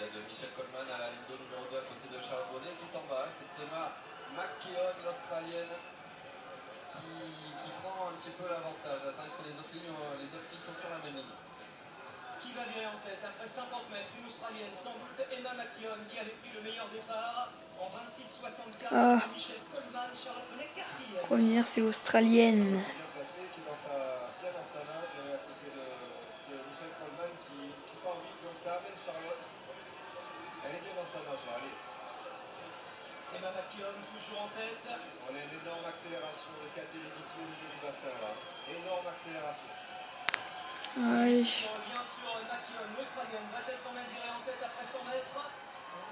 y a de Michelle Coleman à la ligne de numéro 2 à côté de Charlotte Bonnet. Tout en bas, c'est Emma McKeown, l'Australienne, qui prend un petit peu l'avantage. Attends, est-ce que les autres filles sont sur la même ligne? Qui va virer en tête après 50 mètres? Une Australienne, sans doute Emma McKeown, qui avait pris le meilleur départ en 26,64. Michelle Coleman, Charlotte Bonnet, quatrième. Première, c'est l'Australienne. Emma McKeown toujours en tête. On a une énorme accélération de Cathy Ledecky au niveau du bassin là. Énorme accélération. Allez. On revient sur McKeown, l'Australienne. Va-t-elle s'en même virer en tête après 100 mètres?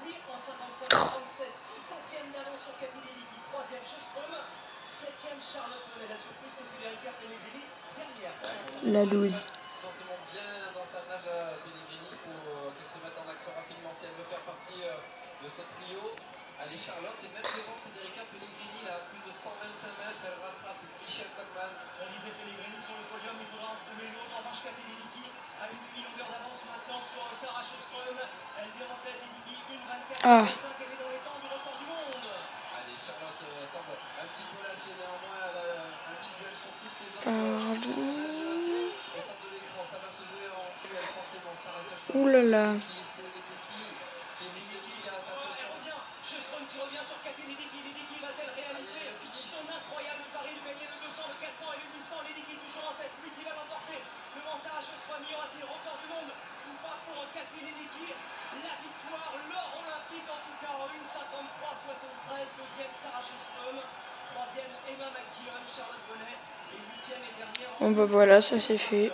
Oui, en 55-37, 600e d'avance sur Cathy Ledecky. 3e Sjöström. 7e Charlotte Bonnet. La surprise, c'est Federica Pellegrini. Dernière. La loose. Forcément bien dans sa nage Pellegrini pour qu'elle se mette en action rapidement si elle veut faire partie de ce trio. Allez, Charlotte est même devant Federica Pellegrini là, à plus de 125 mètres. Elle rattrape Michelle Coleman. Alizé Pellegrini sur le podium, il faudra en trouver une autre. En revanche, Cathy Ledecky a une demi-longueur d'avance maintenant sur Sarah Sjöström. Elle vient en tête, Ledecky 1,24. Elle est dans les temps du record du monde. Allez, Charlotte semble un petit peu lâchée, néanmoins elle a un visuel sur toutes ses autres. Au centre de l'écran, ça va se jouer en duel forcément. Sarah Sjöström. Ouh là là. Qui revient sur Cathy Ledecky. Ledecky va-t-elle réaliser son incroyable pari de gagner le 200, le 400 et le 800? Ledecky toujours en tête, lui qui va l'emporter devant Sarah Sjöström. Y aura-t-il record du monde ou pas pour Cathy Ledecky? La victoire, l'or olympique en tout cas en 1,53,73. Deuxième Sarah Sjöström, troisième Emma McKeown, Charlotte Bonnet et huitième et dernière. Bon bah voilà, ça c'est fait.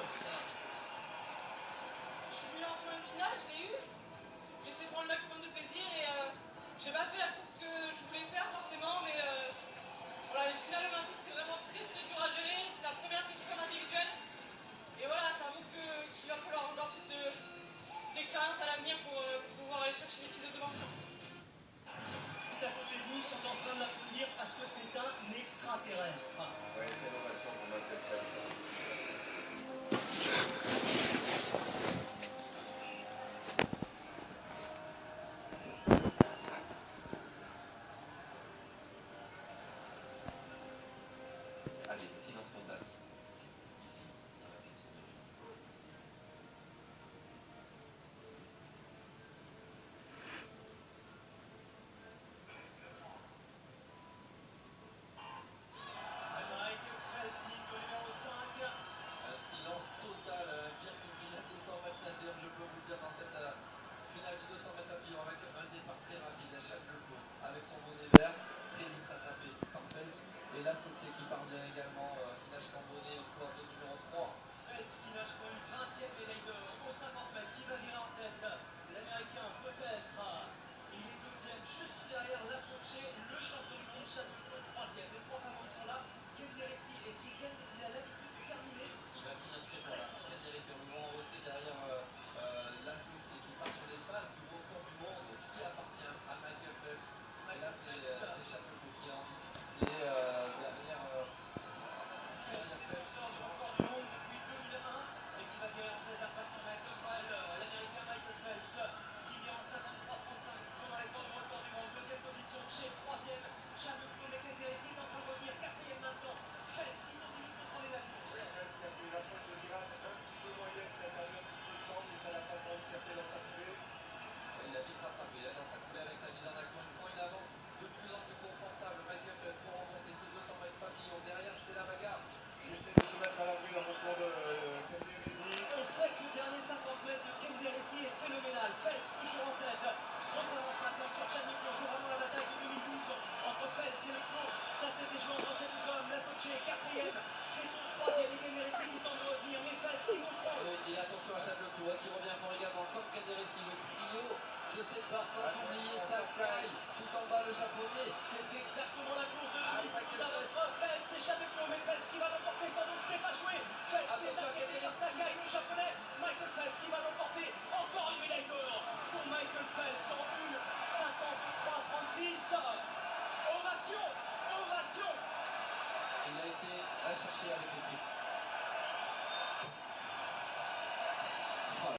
chercher avec